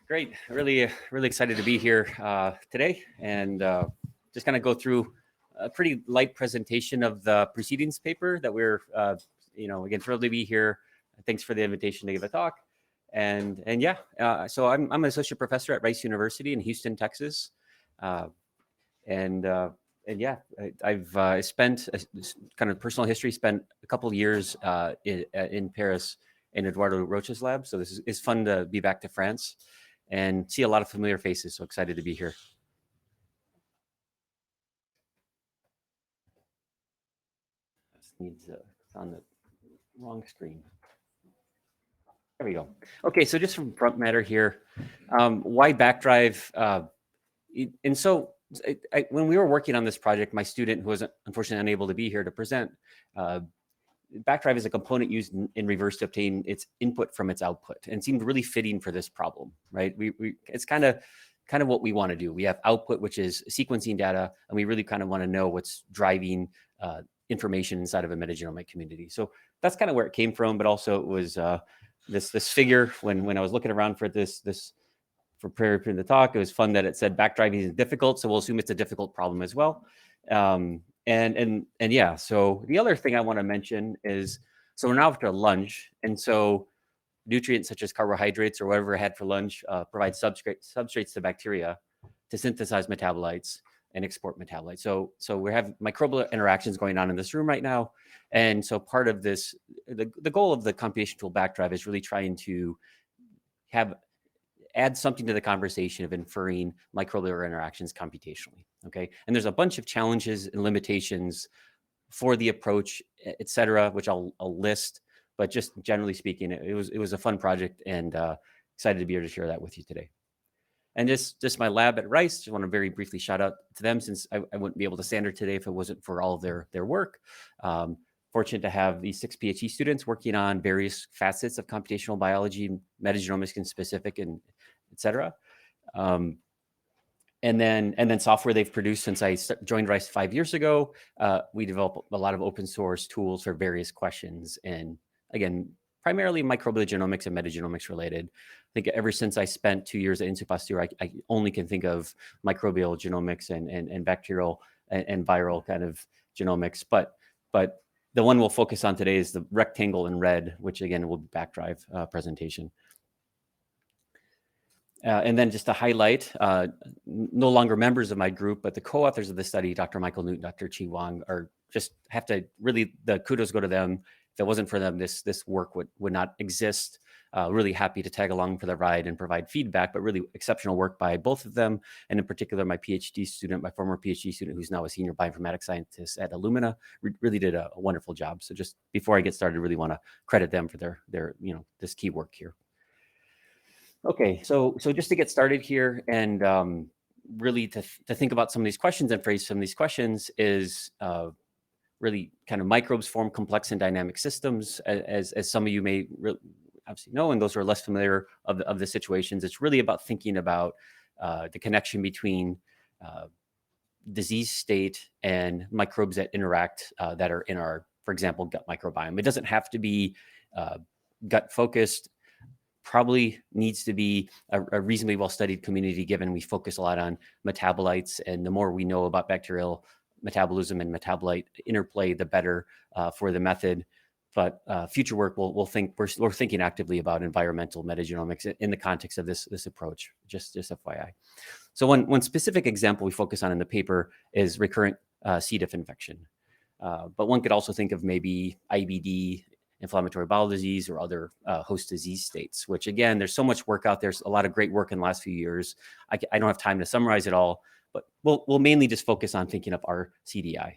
Great. Really excited to be here today and just kind of go through a pretty light presentation of the proceedings paper that we're, again, thrilled to be here. Thanks for the invitation to give a talk. And yeah, so I'm an associate professor at Rice University in Houston, Texas. And yeah, I've spent kind of personal history, spent a couple of years in Paris in Eduardo Rocha's lab. So this is fun to be back to France and see a lot of familiar faces. So excited to be here. This needs it's on the wrong screen. There we go. Okay, so just from front matter here, why Bakdrive? And so when we were working on this project, my student, who was unfortunately unable to be here to present, Bakdrive is a component used in reverse to obtain its input from its output, and seemed really fitting for this problem, right? It's kind of what we want to do. We have output, which is sequencing data, and we really kind of want to know what's driving information inside of a metagenomic community. So that's kind of where it came from, but also it was this figure when I was looking around for this for preparing the talk. It was fun that it said backdriving is difficult, so we'll assume it's a difficult problem as well. And yeah, so the other thing I want to mention is, so we're now after lunch, and so nutrients such as carbohydrates or whatever I had for lunch provide substrates to bacteria to synthesize metabolites and export metabolites. So we have microbial interactions going on in this room right now, and so part of this, the goal of the computation tool Bakdrive is really trying to add something to the conversation of inferring microbial interactions computationally, okay? And there's a bunch of challenges and limitations for the approach, et cetera, which I'll list, but just generally speaking, it was a fun project, and excited to be able to share that with you today. And just my lab at Rice, just want to very briefly shout out to them, since I wouldn't be able to stand here today if it wasn't for all of their work. Fortunate to have these 6 PhD students working on various facets of computational biology, metagenomics in specific, and et cetera. And then software they've produced since I joined Rice 5 years ago. We develop a lot of open source tools for various questions, and again, primarily microbial genomics and metagenomics related. I think ever since I spent 2 years at Institut Pasteur, I only can think of microbial genomics and bacterial and viral kind of genomics, but the one we'll focus on today is the rectangle in red, which again will be Bakdrive presentation. And then just to highlight, no longer members of my group, but the co-authors of the study, Dr. Michael Newton, Dr. Chi Wang, are just have to really, the kudos go to them. If it wasn't for them, this work would not exist. Really happy to tag along for the ride and provide feedback, but really exceptional work by both of them. And in particular, my PhD student, my former PhD student, who's now a senior bioinformatics scientist at Illumina, really did a wonderful job. So just before I get started, really want to credit them for their this key work here. Okay, so just to get started here, and really to think about some of these questions and phrase some of these questions is really kind of microbes form complex and dynamic systems, as some of you may obviously know, and those who are less familiar of the situations. It's really about thinking about the connection between disease state and microbes that interact that are in our, for example, gut microbiome. It doesn't have to be gut focused. Probably needs to be a reasonably well-studied community, given we focus a lot on metabolites, and the more we know about bacterial metabolism and metabolite interplay, the better for the method. But future work we're thinking actively about environmental metagenomics in the context of this approach, just FYI. So one specific example we focus on in the paper is recurrent C. diff infection. But one could also think of maybe IBD, inflammatory bowel disease, or other host disease states, which again, there's so much work out there. There's a lot of great work in the last few years. I don't have time to summarize it all, but we'll mainly just focus on thinking of our CDI.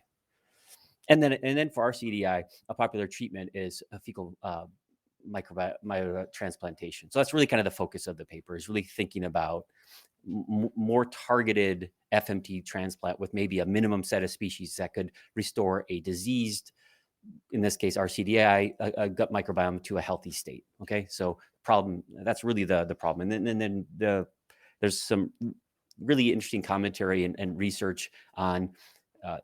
And then for our CDI, a popular treatment is a fecal microbiota transplantation. So that's really kind of the focus of the paper, is really thinking about more targeted FMT transplant with maybe a minimum set of species that could restore a diseased, in this case, our CDI, a gut microbiome to a healthy state. Okay, so that's really the problem. And then there's some really interesting commentary and research on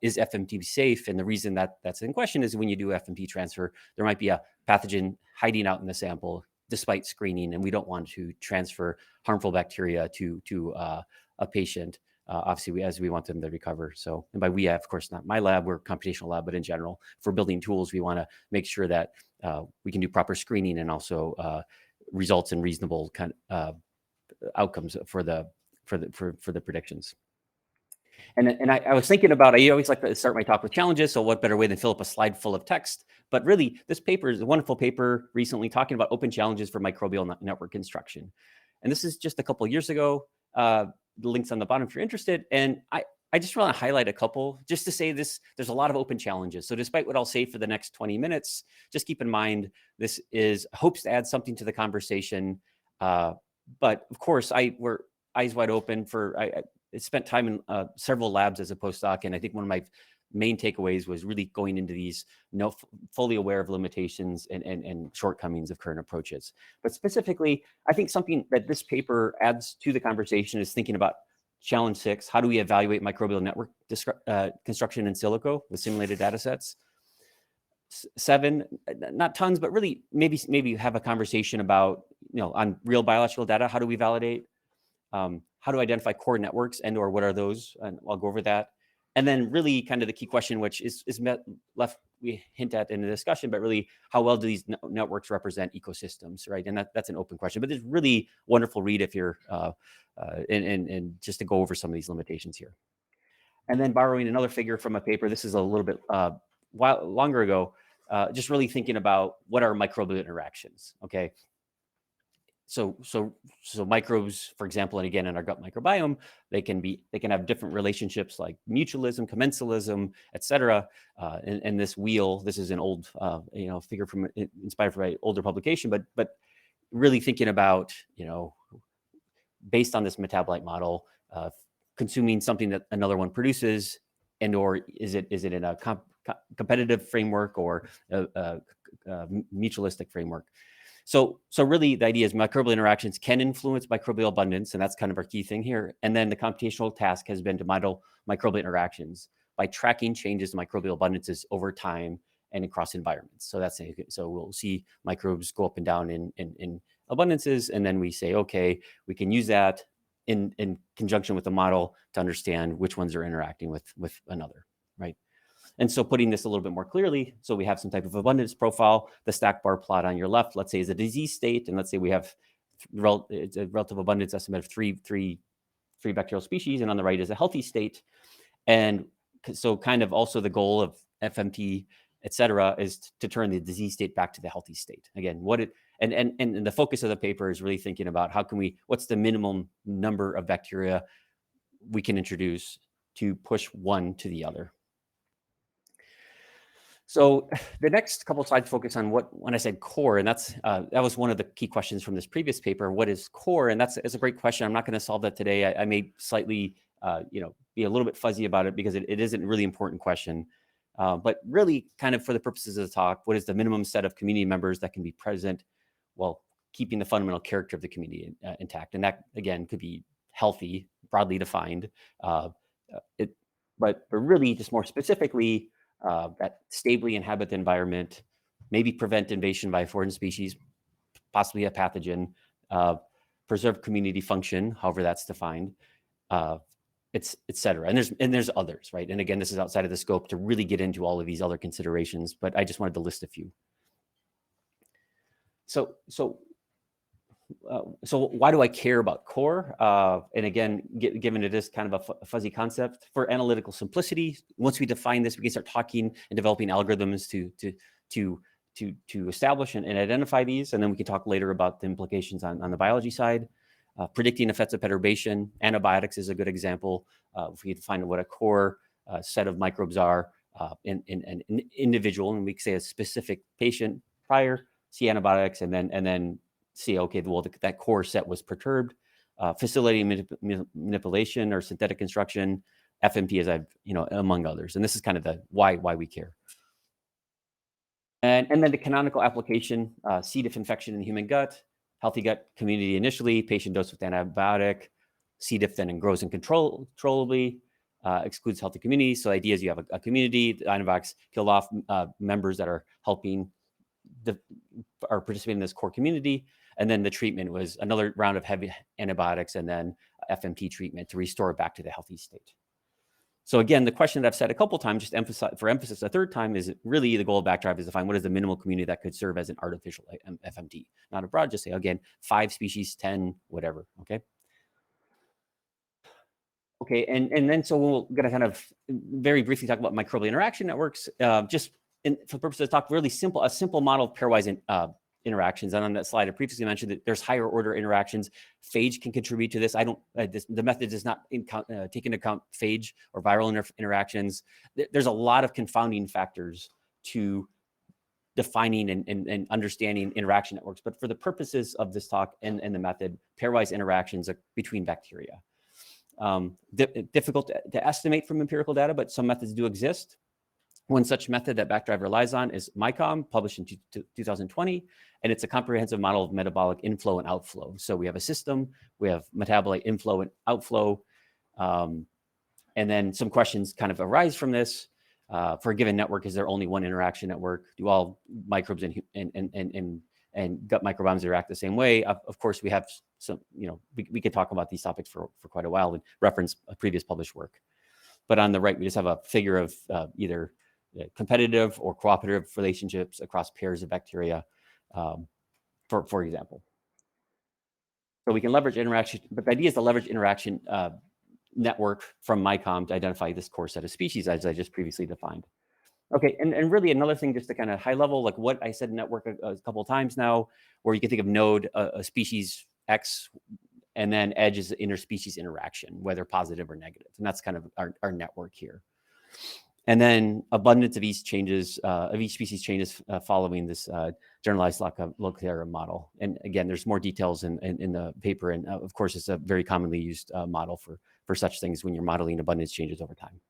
is FMT safe? And the reason that's in question is when you do FMT transfer, there might be a pathogen hiding out in the sample. despite screening, and we don't want to transfer harmful bacteria to a patient. Obviously, as we want them to recover. So, and by we, of course, not my lab, we're a computational lab, but in general, for building tools, we want to make sure that we can do proper screening and also results in reasonable kind of outcomes for the predictions. And I was thinking about, I always like to start my talk with challenges. So what better way than fill up a slide full of text? But really, this paper is a wonderful paper recently talking about open challenges for microbial network construction. And this is just a couple of years ago. The link's on the bottom if you're interested. And I just want to highlight a couple just to say this, there's a lot of open challenges. So despite what I'll say for the next 20 minutes, just keep in mind, this is hopes to add something to the conversation. But of course, we're eyes wide open for, I spent time in several labs as a postdoc. And I think one of my main takeaways was really going into these, fully aware of limitations and shortcomings of current approaches. But specifically, I think something that this paper adds to the conversation is thinking about challenge 6, how do we evaluate microbial network construction in silico with simulated data sets? 7, not tons, but really maybe have a conversation about, on real biological data, how do we validate? How to identify core networks and or what are those? And I'll go over that. And then really kind of the key question, which is left, we hint at in the discussion, but really how well do these networks represent ecosystems, right? And that's an open question, but it's really wonderful read if you're, and just to go over some of these limitations here. And then borrowing another figure from a paper, this is a little bit longer ago, just really thinking about what are microbial interactions, okay? So microbes, for example, and again, in our gut microbiome, they can have different relationships like mutualism, commensalism, et cetera. And this wheel, this is an old, figure from inspired from an older publication, but really thinking about, based on this metabolite model, consuming something that another one produces, and or is it in a competitive framework or a mutualistic framework? So really the idea is microbial interactions can influence microbial abundance, and that's kind of our key thing here. And then the computational task has been to model microbial interactions by tracking changes in microbial abundances over time and across environments. So we'll see microbes go up and down in abundances, and then we say, okay, we can use that in conjunction with the model to understand which ones are interacting with another, right? And so putting this a little bit more clearly, so we have some type of abundance profile. The stack bar plot on your left, let's say, is a disease state, and let's say we have it's a relative abundance estimate of three bacterial species, and on the right is a healthy state. And so kind of also the goal of FMT, et cetera, is to turn the disease state back to the healthy state. Again, and the focus of the paper is really thinking about what's the minimum number of bacteria we can introduce to push one to the other. So the next couple of slides focus on when I said core, and that was one of the key questions from this previous paper. What is core? And that's a great question. I'm not going to solve that today. I may slightly, be a little bit fuzzy about it because it is a really important question. But really, kind of for the purposes of the talk, what is the minimum set of community members that can be present while keeping the fundamental character of the community intact? And that again could be healthy, broadly defined. But really, just more specifically, that stably inhabit the environment, maybe prevent invasion by a foreign species, possibly a pathogen, preserve community function, however that's defined, et cetera. And there's others, right? And again, this is outside of the scope to really get into all of these other considerations, but I just wanted to list a few. So why do I care about core? And again, given it is kind of a fuzzy concept, for analytical simplicity, once we define this, we can start talking and developing algorithms to establish and identify these. And then we can talk later about the implications on the biology side. Predicting effects of perturbation, antibiotics is a good example. If we define what a core set of microbes are in an individual, and we can say a specific patient prior, see antibiotics, and then see, okay, well, that core set was perturbed. Facilitating manipulation or synthetic construction, FMT, among others. And this is kind of the why we care. And then the canonical application, C. diff infection in human gut, healthy gut community initially, patient dosed with antibiotic, C. diff then grows uncontrollably, excludes healthy community. So the idea is you have a community, the antibiotics kill off members that are are participating in this core community. And then the treatment was another round of heavy antibiotics and then FMT treatment to restore it back to the healthy state. So again, the question that I've said a couple times, just for emphasis a third time, is really the goal of Bakdrive is to find what is the minimal community that could serve as an artificial FMT. Not a broad, just say, again, 5 species, 10, whatever, okay? Okay, and then so we're gonna kind of very briefly talk about microbial interaction networks, just for the purpose of the talk, really simple, a simple model of pairwise interactions. And on that slide, I previously mentioned that there's higher order interactions. Phage can contribute to this. I don't, the method does not take into account phage or viral interactions. There's a lot of confounding factors to defining and understanding interaction networks. But for the purposes of this talk and the method, pairwise interactions between bacteria. Difficult to estimate from empirical data, but some methods do exist. One such method that Bakdrive relies on is MICROBIOME, published in 2020, and it's a comprehensive model of metabolic inflow and outflow. So we have a system, we have metabolite inflow and outflow, and then some questions kind of arise from this. For a given network, is there only one interaction network? Do all microbes and gut microbiomes interact the same way? Of course, we have some, we could talk about these topics for quite a while and reference a previous published work. But on the right, we just have a figure of either competitive or cooperative relationships across pairs of bacteria, for example. So we can leverage interaction, but the idea is to leverage interaction network from MICROBIOME to identify this core set of species as I just previously defined. Okay, and really another thing, just to kind of high level, like what I said network a couple of times now, where you can think of node, a species X, and then edge is the interspecies interaction, whether positive or negative. And that's kind of our network here. And then abundance of each species changes following this generalized locality model. And again, there's more details in the paper. And of course, it's a very commonly used model for such things when you're modeling abundance changes over time.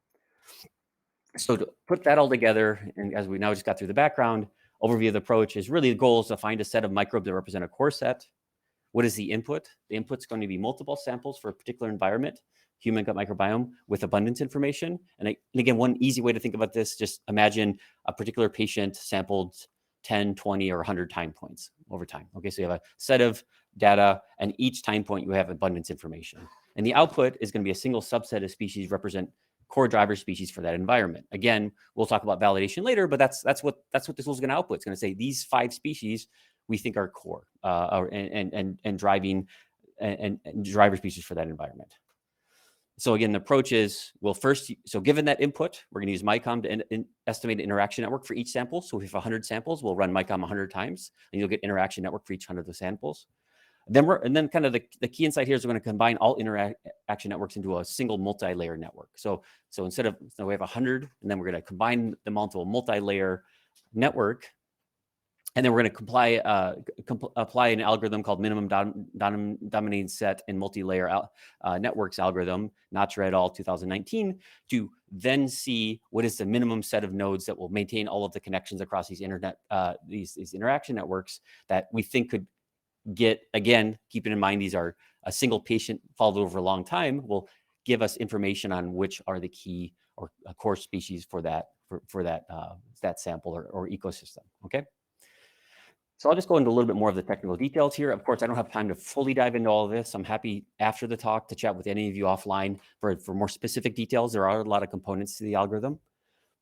So to put that all together, and as we now just got through the background, overview of the approach is really the goal is to find a set of microbes that represent a core set. What is the input? The input's going to be multiple samples for a particular environment, human gut microbiome with abundance information. And again, one easy way to think about this, just imagine a particular patient sampled 10, 20, or 100 time points over time. Okay, so you have a set of data, and each time point you have abundance information. And the output is going to be a single subset of species represent core driver species for that environment. Again, we'll talk about validation later, but that's what this tool is going to output. It's going to say these 5 species we think are core and driving and driver species for that environment. So again, the approach is, so given that input, we're going to use MICROBIOME to estimate an interaction network for each sample. So if we have 100 samples, we'll run MICROBIOME 100 times, and you'll get interaction network for each 100 of the samples. Then kind of the key insight here is we're going to combine all interaction networks into a single multi-layer network. So instead of, we have 100, and then we're going to combine them all into a multi-layer network. And then we're going to apply an algorithm called minimum dominating set and multi-layer networks algorithm, Notcher et al. 2019, to then see what is the minimum set of nodes that will maintain all of the connections across these these interaction networks that we think could get, again, keeping in mind these are a single patient followed over a long time, will give us information on which are the key or core species for that that sample or ecosystem. Okay. So I'll just go into a little bit more of the technical details here. Of course, I don't have time to fully dive into all of this. I'm happy after the talk to chat with any of you offline for more specific details. There are a lot of components to the algorithm,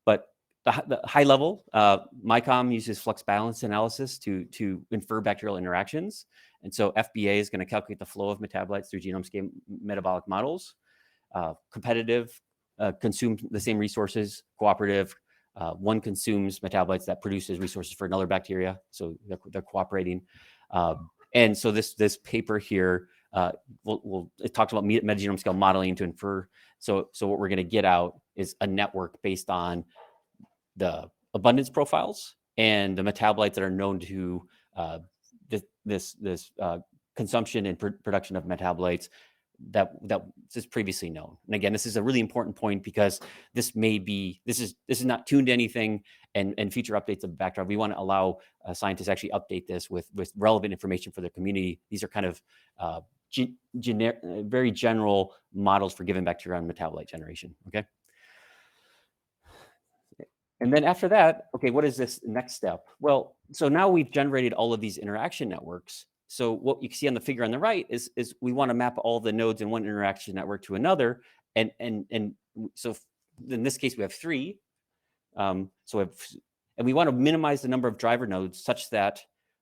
but the high level, MICROBIOME uses flux balance analysis to infer bacterial interactions. And so FBA is going to calculate the flow of metabolites through genome scale metabolic models. Competitive consume the same resources. Cooperative, one consumes metabolites that produces resources for another bacteria, so they're cooperating. And so this paper here, it talks about metagenome scale modeling to infer. So what we're going to get out is a network based on the abundance profiles and the metabolites that are known to this consumption and production of metabolites that is previously known. And again, this is a really important point because this is not tuned to anything, and future updates of Bakdrive, we want to allow scientists to actually update this with relevant information for their community. These are kind of very general models for given bacteria on metabolite generation. Okay. And then after that, okay, what is this next step? Well, so now we've generated all of these interaction networks. So what you can see on the figure on the right is we want to map all the nodes in one interaction network to another. And so in this case, we have 3. And we want to minimize the number of driver nodes such that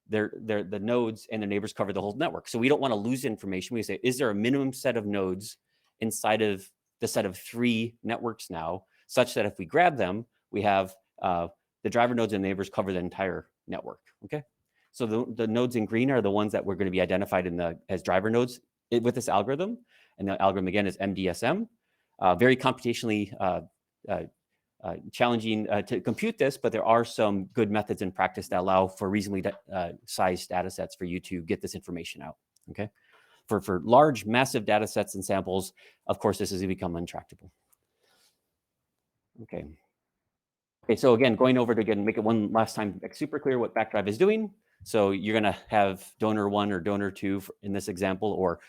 the nodes and their neighbors cover the whole network. So we don't want to lose information. We say, is there a minimum set of nodes inside of the set of 3 networks now, such that if we grab them, we have the driver nodes and neighbors cover the entire network, okay? So the nodes in green are the ones that we're going to be identified as driver nodes with this algorithm. And the algorithm, again, is MDSM. Very computationally challenging to compute this, but there are some good methods in practice that allow for reasonably sized data sets for you to get this information out, okay? For large, massive data sets and samples, of course, this has become untractable. Okay. Okay, so again, going over to again, make it one last time super clear what Bakdrive is doing. So you're gonna have donor 1 or donor 2 in this example, or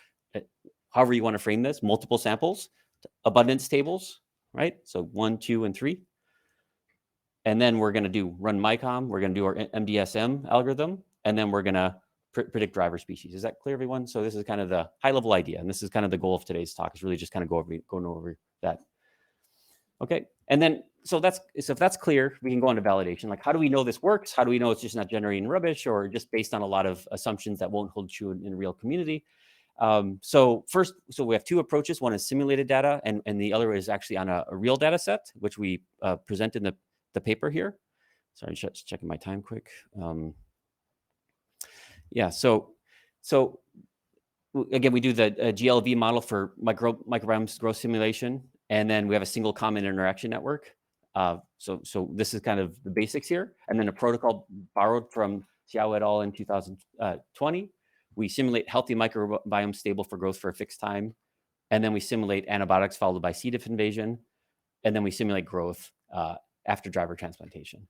however you wanna frame this, multiple samples, abundance tables, right? So 1, 2, and 3. And then we're gonna run MICOM, we're gonna do our MDSM algorithm, and then we're gonna predict driver species. Is that clear, everyone? So this is kind of the high level idea, and this is kind of the goal of today's talk, is really just kind of going over that. Okay, and then so if that's clear, we can go on to validation. Like, how do we know this works? How do we know it's just not generating rubbish, or just based on a lot of assumptions that won't hold true in a real community? So we have 2 approaches. One is simulated data, and the other is actually on a real data set, which we present in the paper here. Sorry, just checking my time quick. Yeah, so again, we do the GLV model for microbiome growth simulation, and then we have a single common interaction network. So this is kind of the basics here, and then a protocol borrowed from Xiao et al. In 2020. We simulate healthy microbiome stable for growth for a fixed time, and then we simulate antibiotics followed by C. diff invasion, and then we simulate growth after driver transplantation.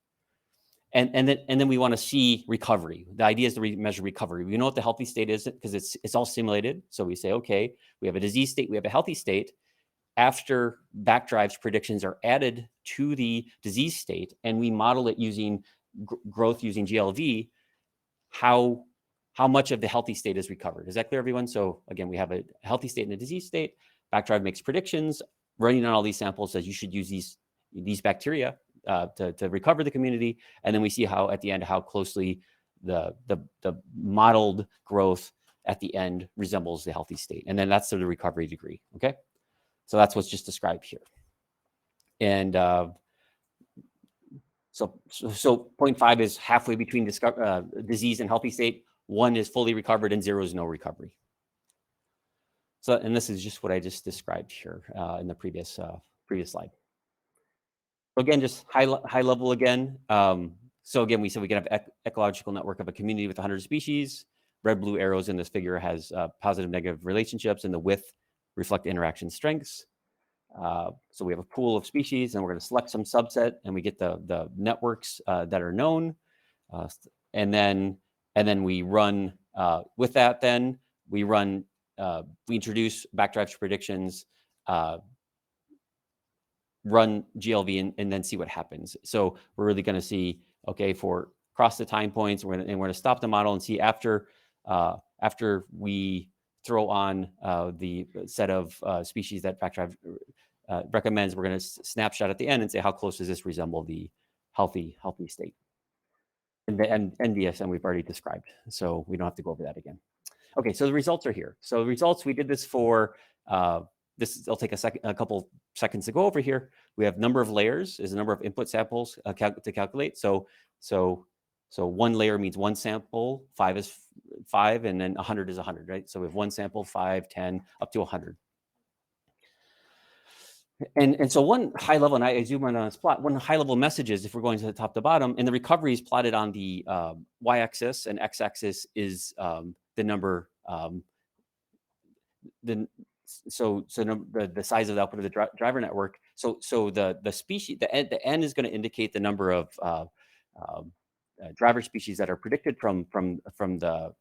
And then we want to see recovery. The idea is to measure recovery. We know what the healthy state is because it's all simulated. So we say, okay, we have a disease state, we have a healthy state. After Bakdrive's predictions are added to the disease state, and we model it using growth using GLV, how much of the healthy state is recovered. Is that clear, everyone? So again, we have a healthy state and a disease state. Bakdrive makes predictions. Running on all these samples says you should use these bacteria to recover the community, and then we see how at the end how closely the modeled growth at the end resembles the healthy state, and then that's the recovery degree. Okay, so that's what's just described here, and so 0.5 is halfway between disease and healthy state. 1 is fully recovered, and 0 is no recovery. So, and this is just what I just described here in the previous slide. So again, just high level again. So again, we said we can have ecological network of a community with 100 species. Red, blue arrows in this figure has positive, negative relationships, and the width reflect interaction strengths. So we have a pool of species, and we're going to select some subset, and we get the networks that are known, and then we run with that. Then we run we introduce Bakdrive's predictions. Run GLV and then see what happens. So we're really going to see, okay, for across the time points, we're going to stop the model and see after we throw on the set of species that Bakdrive recommends, we're going to snapshot at the end and say how close does this resemble the healthy state. And the NDSM we've already described, so we don't have to go over that again. Okay, so the results are here. So the results, we did this for it'll take a couple seconds to go over here. We have number of layers is the number of input samples to calculate. So 1 layer means 1 sample, 5 is 5, and then 100 is 100, right? So we have 1 sample, 5, 10, up to 100. And so one high level, and I zoom in on this plot, one high level message is, if we're going to the top to bottom, and the recovery is plotted on the y-axis, and x-axis is the number, the size of the output of the driver network. So the species, the n is going to indicate the number of driver species that are predicted from the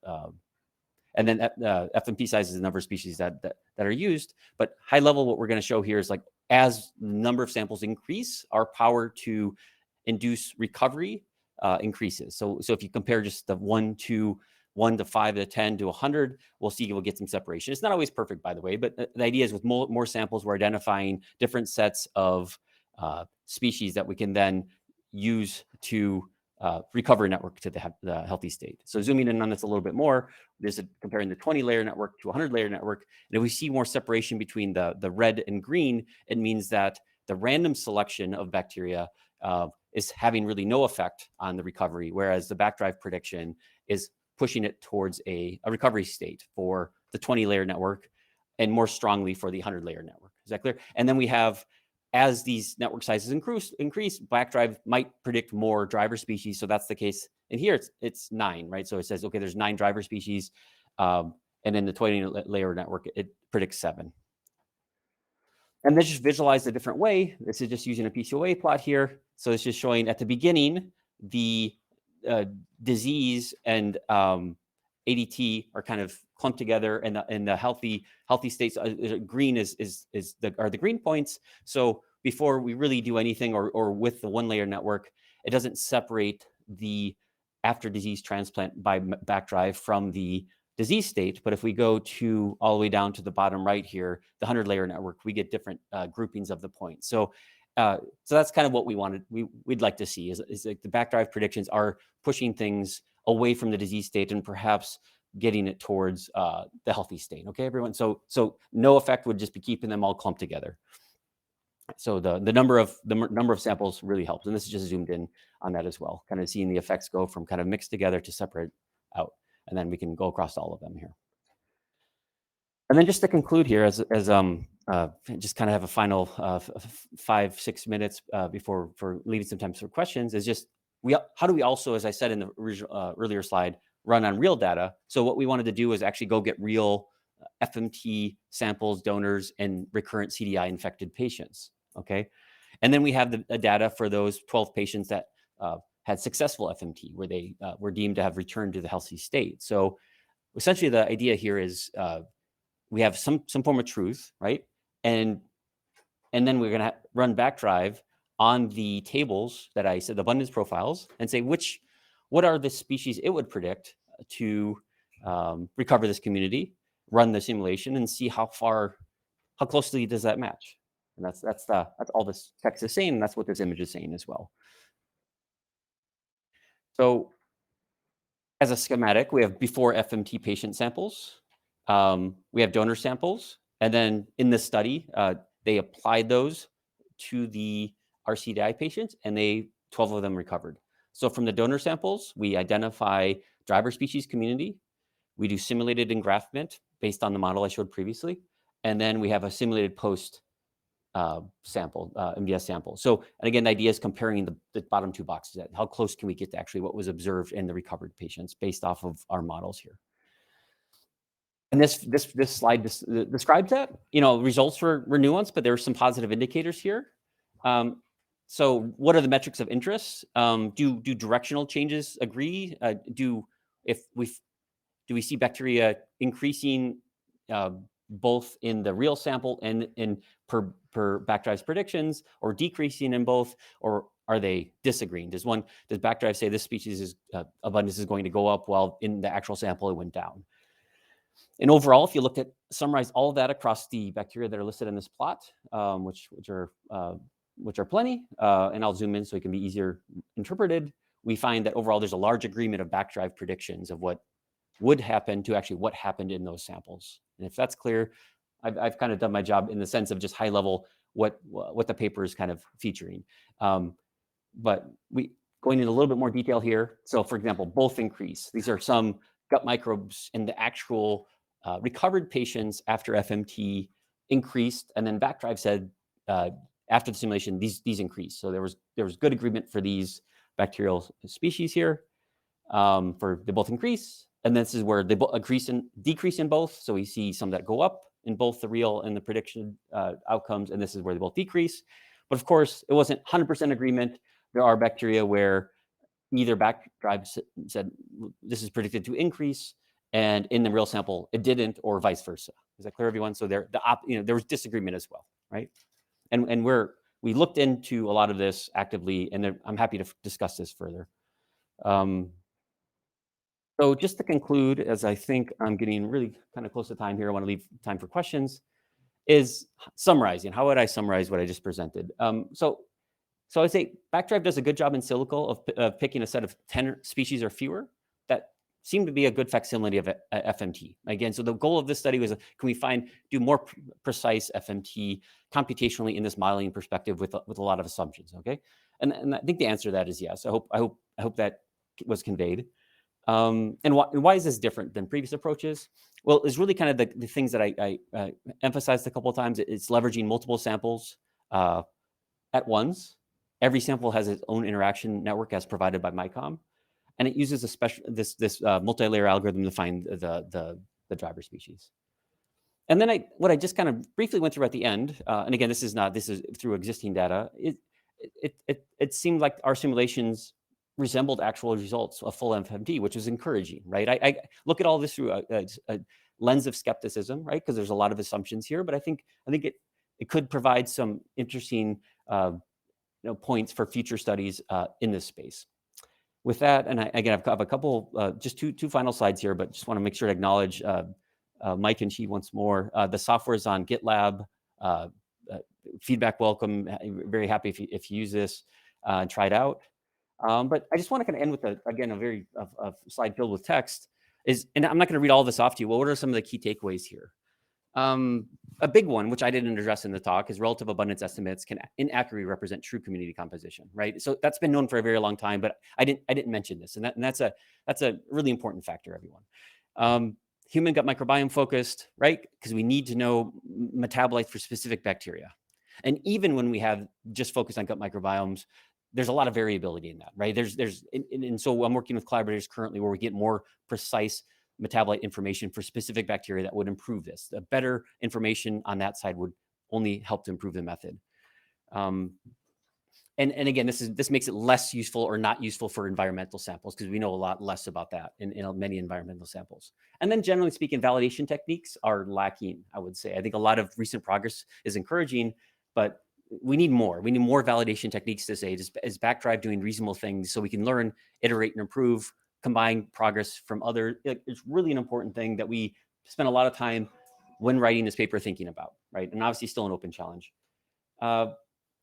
and then FMP size is the number of species that are used. But high level, what we're going to show here is, like, as the number of samples increase, our power to induce recovery increases. So if you compare just the 1, 2, 1 to 5 to 10 to 100, we'll get some separation. It's not always perfect, by the way, but the idea is with more samples, we're identifying different sets of species that we can then use to recovery network to the healthy state. So zooming in on this a little bit more, this is comparing the 20-layer network to a 100-layer network. And if we see more separation between the red and green, it means that the random selection of bacteria is having really no effect on the recovery, whereas the Bakdrive prediction is pushing it towards a recovery state for the 20-layer network and more strongly for the 100-layer network. Is that clear? And then we have, as these network sizes increase, Bakdrive might predict more driver species. So that's the case. And here it's 9, right? So it says, okay, there's 9 driver species. And in the 20-layer network, it predicts 7. And then just visualize a different way. This is just using a PCOA plot here. So it's just showing at the beginning, the disease and ADT are kind of clumped together, and the healthy states. Green are the green points. So before we really do anything, or with the 1-layer network, it doesn't separate the after disease transplant by Bakdrive from the disease state. But if we go to all the way down to the bottom right here, the 100-layer network, we get different groupings of the points. So that's kind of what we'd like to see is like the Bakdrive predictions are pushing things away from the disease state and perhaps getting it towards the healthy state. Okay, everyone. So no effect would just be keeping them all clumped together. So the number of samples really helps, and this is just zoomed in on that as well, kind of seeing the effects go from kind of mixed together to separate out, and then we can go across all of them here. And then just to conclude here, as just kind of have a final 5-6 minutes before for leaving some time for questions, is just how do we also, as I said in the original, earlier slide, run on real data? So what we wanted to do is actually go get real FMT samples, donors, and recurrent CDI infected patients. Okay, and then we have the data for those 12 patients that had successful FMT, where they were deemed to have returned to the healthy state. So essentially, the idea here is we have some form of truth, right? And then we're going to run Bakdrive on the tables that I said, the abundance profiles, and say what are the species it would predict to recover this community, run the simulation, and see how closely does that match. And that's all this text is saying, and that's what this image is saying as well. So as a schematic, we have before FMT patient samples. We have donor samples, and then in this study, they applied those to the RCDI patients, and 12 of them recovered. So from the donor samples, we identify driver species community. We do simulated engraftment based on the model I showed previously, and then we have a simulated post sample, MDS sample. So, and again, the idea is comparing the bottom 2 boxes. How close can we get to actually what was observed in the recovered patients based off of our models here? And this slide describes that. Results were nuanced, but there are some positive indicators here. So what are the metrics of interest? Do directional changes agree? Do we see bacteria increasing both in the real sample and in per Bakdrive's predictions, or decreasing in both, or are they disagreeing? Does Bakdrive say this species abundance is going to go up while in the actual sample it went down? And overall, if you look at summarize all of that across the bacteria that are listed in this plot, which are plenty, and I'll zoom in so it can be easier interpreted, we find that overall there's a large agreement of Bakdrive predictions of what would happen to actually what happened in those samples. And if that's clear, I've kind of done my job in the sense of just high level what the paper is kind of featuring. But going into a little bit more detail here. So for example, both increase. These are some gut microbes in the actual recovered patients after FMT increased, and then Bakdrive said after the simulation these increased. So there was good agreement for these bacterial species here for they both increase, and this is where they decrease in both. So we see some that go up in both the real and the prediction outcomes, and this is where they both decrease. But of course, it wasn't 100% agreement. There are bacteria where either Bakdrive said this is predicted to increase, and in the real sample it didn't, or vice versa. Is that clear, everyone? So there was disagreement as well, right? And we looked into a lot of this actively, and I'm happy to discuss this further. So just to conclude, as I think I'm getting really kind of close to time here, I want to leave time for questions, is summarizing. How would I summarize what I just presented? So I'd say Bakdrive does a good job in silico of picking a set of 10 species or fewer that seem to be a good facsimile of FMT. Again, so the goal of this study was, can we do more precise FMT computationally in this modeling perspective with a lot of assumptions, okay? And I think the answer to that is yes. I hope that was conveyed. And why is this different than previous approaches? Well, it's really kind of the things that I emphasized a couple of times. It's leveraging multiple samples at once. Every sample has its own interaction network as provided by MICOM, and it uses a special this multi-layer algorithm to find the driver species. And then what I just kind of briefly went through at the end, and again, this is through existing data. It seemed like our simulations resembled actual results of full FMT, which is encouraging, right? I look at all this through a lens of skepticism, right? Because there's a lot of assumptions here, but I think it could provide some interesting points for future studies in this space. With that, and again, I've got a couple, just two final slides here, but just want to make sure to acknowledge Mike and Chi once more. The software is on GitLab. Feedback welcome. Very happy if you use this and try it out. But I just want to kind of end with a very slide filled with text. And I'm not going to read all this off to you. Well, what are some of the key takeaways here? A big one, which I didn't address in the talk, is relative abundance estimates can inaccurately represent true community composition, right? So that's been known for a very long time, but I didn't mention this, and that's a really important factor, everyone. Human gut microbiome focused, right? Because we need to know metabolites for specific bacteria, and even when we have just focused on gut microbiomes, there's a lot of variability in that, right? And so I'm working with collaborators currently where we get more precise metabolite information for specific bacteria that would improve this. The better information on that side would only help to improve the method. And again, this makes it less useful or not useful for environmental samples because we know a lot less about that in many environmental samples. And then generally speaking, validation techniques are lacking, I would say. I think a lot of recent progress is encouraging, but we need more. We need more validation techniques to say, is Bakdrive doing reasonable things so we can learn, iterate, and improve, combine progress from other. It's really an important thing that we spend a lot of time when writing this paper thinking about, right? And obviously still an open challenge. And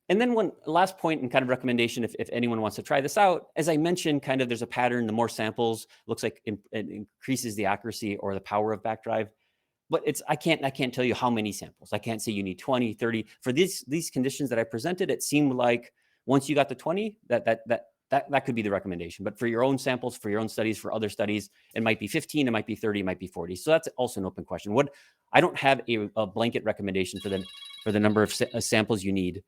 then one last point and kind of recommendation, if anyone wants to try this out, as I mentioned, kind of there's a pattern. The more samples, looks like it increases the accuracy or the power of Bakdrive. But I can't tell you how many samples. I can't say you need 20, 30. For these conditions that I presented, it seemed like once you got to 20, that could be the recommendation. But for your own samples, for your own studies, for other studies, it might be 15, it might be 30, it might be 40. So that's also an open question. I don't have a blanket recommendation for the number of samples you need.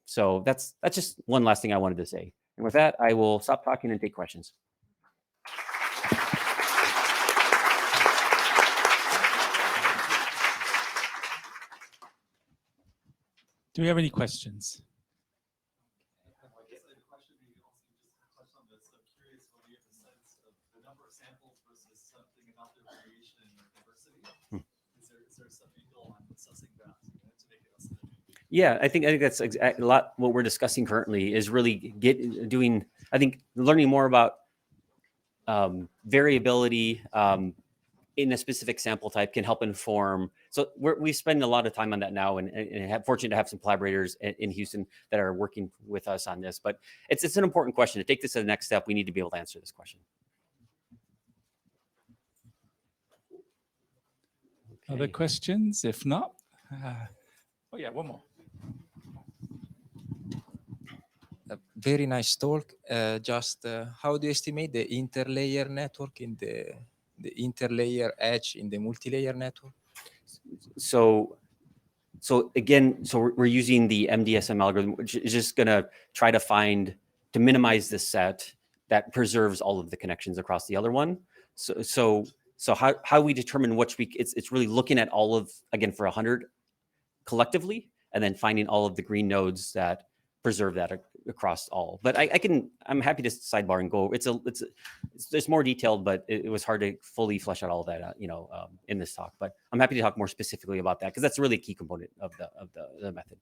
So that's just one last thing I wanted to say. And with that, I will stop talking and take questions. Do we have any questions? Yeah, I think that's a lot what we're discussing currently is really learning more about variability in a specific sample type can help inform. So we spend a lot of time on that now, and fortunate to have some collaborators in Houston that are working with us on this. But it's an important question. To take this to the next step, we need to be able to answer this question. Okay. Other questions? If not, oh yeah, one more. A very nice talk. How do you estimate the interlayer network in the interlayer edge in the multilayer network? So again, we're using the MDSM algorithm, which is just going to try to minimize the set that preserves all of the connections across the other one. So how we determine it's really looking at all of, again, for 100 collectively, and then finding all of the green nodes that preserve that across all. But I'm happy to sidebar and go. It's more detailed, but it was hard to fully flesh out all of that, in this talk. But I'm happy to talk more specifically about that because that's really a key component of the method.